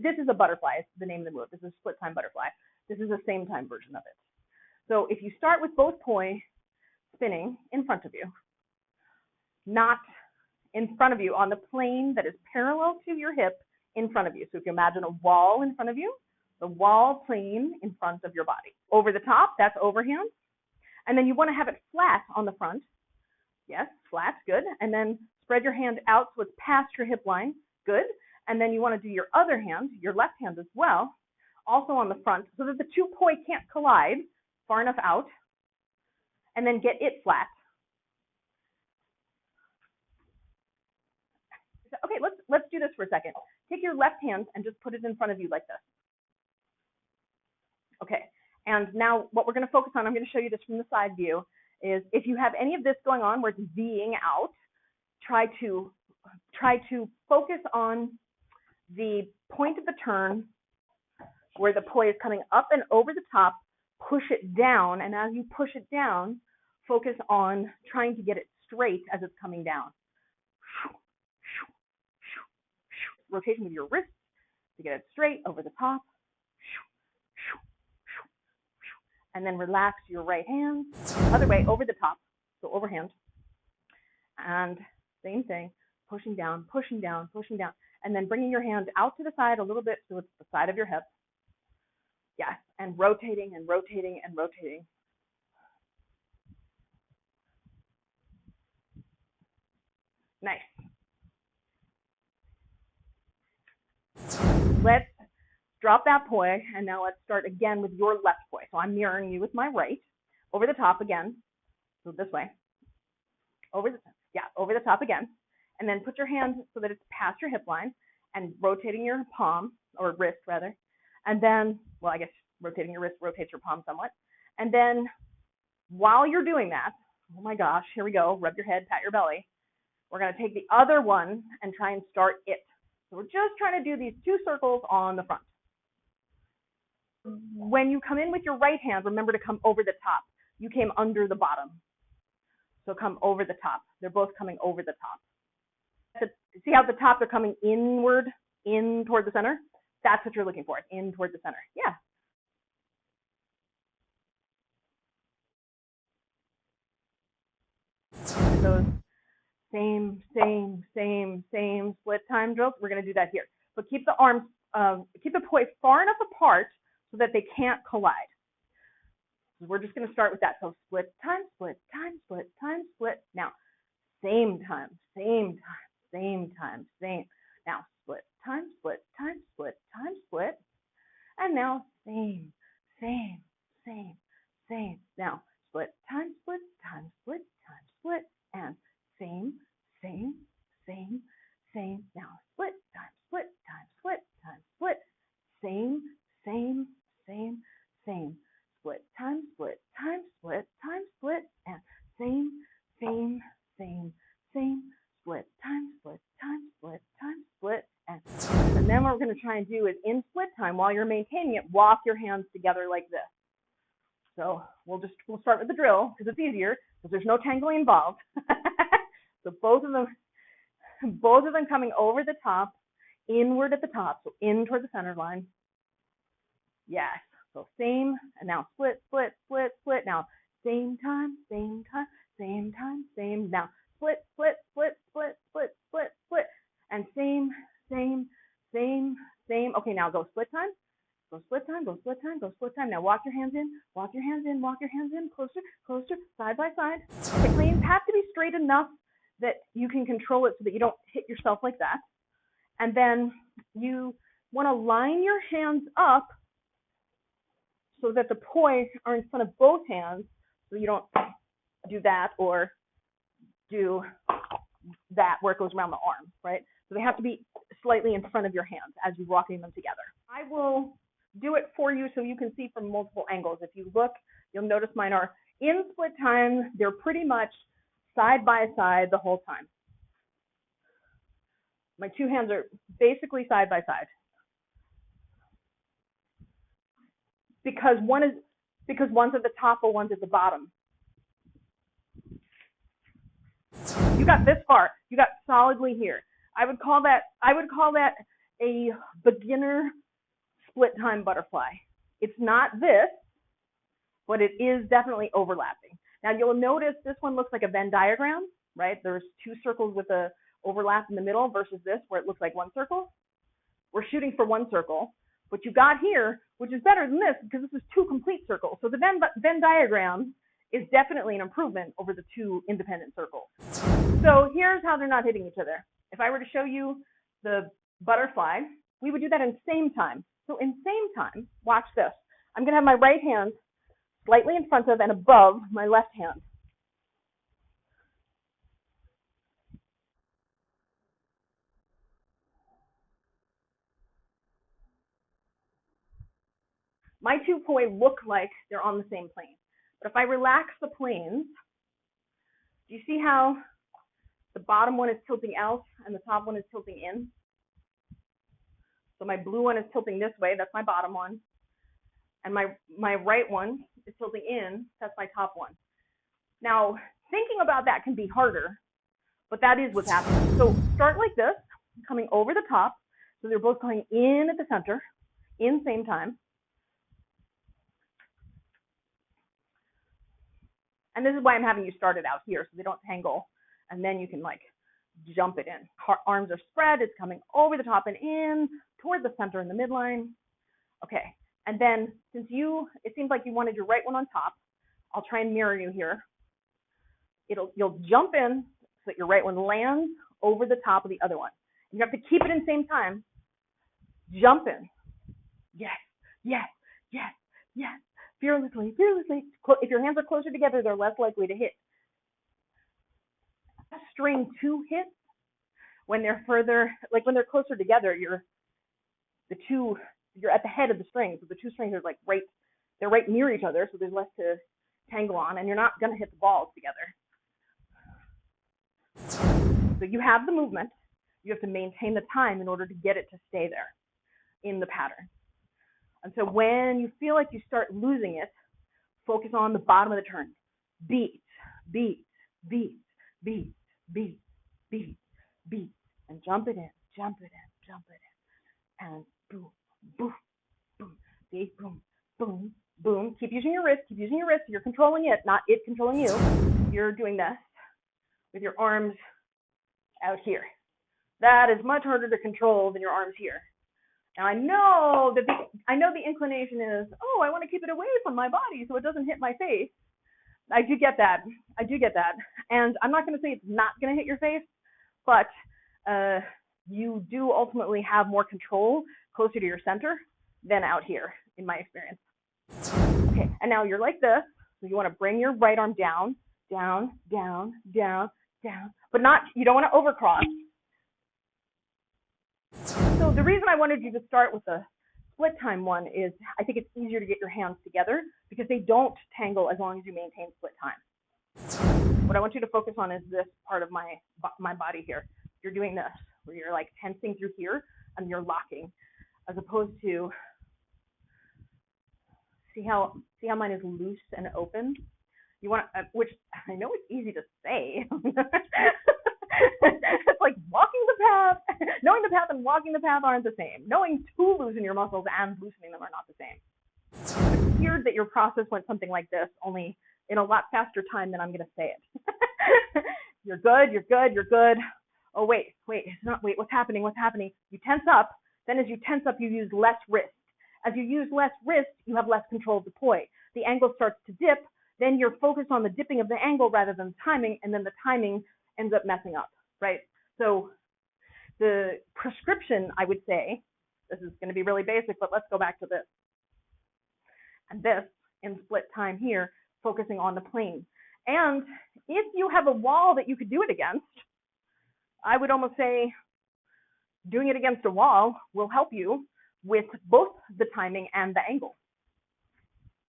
This is a butterfly, it's the name of the move. This is a split time butterfly. This is a same time version of it. So if you start with both poi spinning in front of you, not in front of you on the plane that is parallel to your hip in front of you. So if you imagine a wall in front of you, the wall plane in front of your body. Over the top, that's overhand. And then you want to have it flat on the front. Yes, flat, good. And then spread your hand out so it's past your hip line, good. And then you want to do your other hand, your left hand as well, also on the front, so that the two poi can't collide far enough out, and then get it flat. Okay, let's do this for a second. Take your left hand and just put it in front of you like this. Okay, and now what we're going to focus on, I'm going to show you this from the side view, is if you have any of this going on where it's Ving out, try to focus on the point of the turn where the poi is coming up and over the top, push it down, and as you push it down, focus on trying to get it straight as it's coming down. Rotation with your wrists to get it straight over the top. And then relax your right hand, other way, over the top, so overhand. And same thing, pushing down, pushing down, pushing down. And then bringing your hand out to the side a little bit so it's the side of your hip. Yes, and rotating and rotating and rotating. Nice. Let's drop that poi, and now let's start again with your left poi. So I'm mirroring you with my right, over the top again, so this way, over the top again, and then put your hand so that it's past your hip line, and rotating your palm, or wrist rather, and then, well, I guess rotating your wrist rotates your palm somewhat, and then while you're doing that, oh my gosh, here we go, rub your head, pat your belly, we're going to take the other one and try and start it. So we're just trying to do these two circles on the front. When you come in with your right hand, remember to come over the top. You came under the bottom. So come over the top. They're both coming over the top. See how at the top they're coming inward, in toward the center? That's what you're looking for, in toward the center. Yeah. Those same split time drills. We're going to do that here. But keep the arms, keep the poi far enough apart so that they can't collide. So we're just going to start with that. So split time, split time, split time, split. Now, same time, same time, same time, same. Now, split time, split time, split time, split. And now, same. Now, split time, split time, split time, split. And same. Now, split time, split time, split time, split. Same. Split time, split time, split time, split. And same. Split time, split time, split time, split. And then what we're going to try and do is in split time, while you're maintaining it, walk your hands together like this. So we'll start with the drill because it's easier because there's no tangling involved. So both of them coming over the top, inward at the top, so in toward the center line. Yes. So same, and now split. Now same time. Now split. And same. Okay, now go split time. Go split time. Now walk your hands in, closer, side by side. The planes have to be straight enough that you can control it so that you don't hit yourself like that. And then you want to line your hands up so that the poi are in front of both hands, so you don't do that or do that where it goes around the arm, right? So they have to be slightly in front of your hands as you're walking them together. I will do it for you so you can see from multiple angles. If you look, you'll notice mine are in split time. They're pretty much side by side the whole time. My two hands are basically side by side. Because one's at the top or one's at the bottom. You got this far. You got solidly here. I would call that a beginner split time butterfly. It's not this, but it is definitely overlapping. Now you'll notice this one looks like a Venn diagram, right? There's two circles with a overlap in the middle versus this where it looks like one circle. We're shooting for one circle. What you got here, which is better than this because this is two complete circles. So the Venn diagram is definitely an improvement over the two independent circles. So here's how they're not hitting each other. If I were to show you the butterfly, we would do that in same time. So in same time, watch this. I'm going to have my right hand slightly in front of and above my left hand. My two poi look like they're on the same plane. But if I relax the planes, do you see how the bottom one is tilting out and the top one is tilting in? So my blue one is tilting this way, that's my bottom one. And my right one is tilting in, that's my top one. Now, thinking about that can be harder, but that is what's happening. So start like this, coming over the top. So they're both going in at the center, in same time. And this is why I'm having you start it out here, so they don't tangle. And then you can like jump it in. Arms are spread, it's coming over the top and in, toward the center in the midline. Okay, and then since it seems like you wanted your right one on top, I'll try and mirror you here. You'll jump in so that your right one lands over the top of the other one. You have to keep it in same time. Jump in. Yes, yes, yes, yes. Fearlessly, fearlessly. If your hands are closer together, they're less likely to hit. String 2 hits when they're further, like when they're closer together, you're at the head of the string. So the two strings are like they're right near each other, so there's less to tangle on, and you're not going to hit the balls together. So you have the movement. You have to maintain the time in order to get it to stay there in the pattern. And so when you feel like you start losing it, focus on the bottom of the turn. Beat, beat, beat, beat, beat, beat, beat, and jump it in, jump it in, jump it in, and boom, boom, boom, see, boom, boom, boom. Keep using your wrist, keep using your wrist. You're controlling it, not it controlling you. You're doing this with your arms out here. That is much harder to control than your arms here. Now I know the inclination is, oh, I want to keep it away from my body so it doesn't hit my face. I do get that. And I'm not going to say it's not going to hit your face, but you do ultimately have more control closer to your center than out here, in my experience. Okay, and now you're like this. So you want to bring your right arm down, down, down, down, down, but you don't want to overcross. So the reason I wanted you to start with the split time one is I think it's easier to get your hands together because they don't tangle as long as you maintain split time. What I want you to focus on is this part of my body here. You're doing this, where you're like tensing through here and you're locking, as opposed to, see how mine is loose and open? You want to, which I know it's easy to say. It's like walking the path. Knowing the path and walking the path aren't the same. Knowing to loosen your muscles and loosening them are not the same. It appeared that your process went something like this, only in a lot faster time than I'm going to say it. You're good, you're good, you're good. Oh, wait, what's happening? You tense up. Then as you tense up, you use less wrist. As you use less wrist, you have less control of the poi. The angle starts to dip. Then you're focused on the dipping of the angle rather than timing, and then the timing ends up messing up, right? So the prescription, I would say, this is going to be really basic, but let's go back to this. And this, in split time here, focusing on the plane. And if you have a wall that you could do it against, I would almost say doing it against a wall will help you with both the timing and the angle.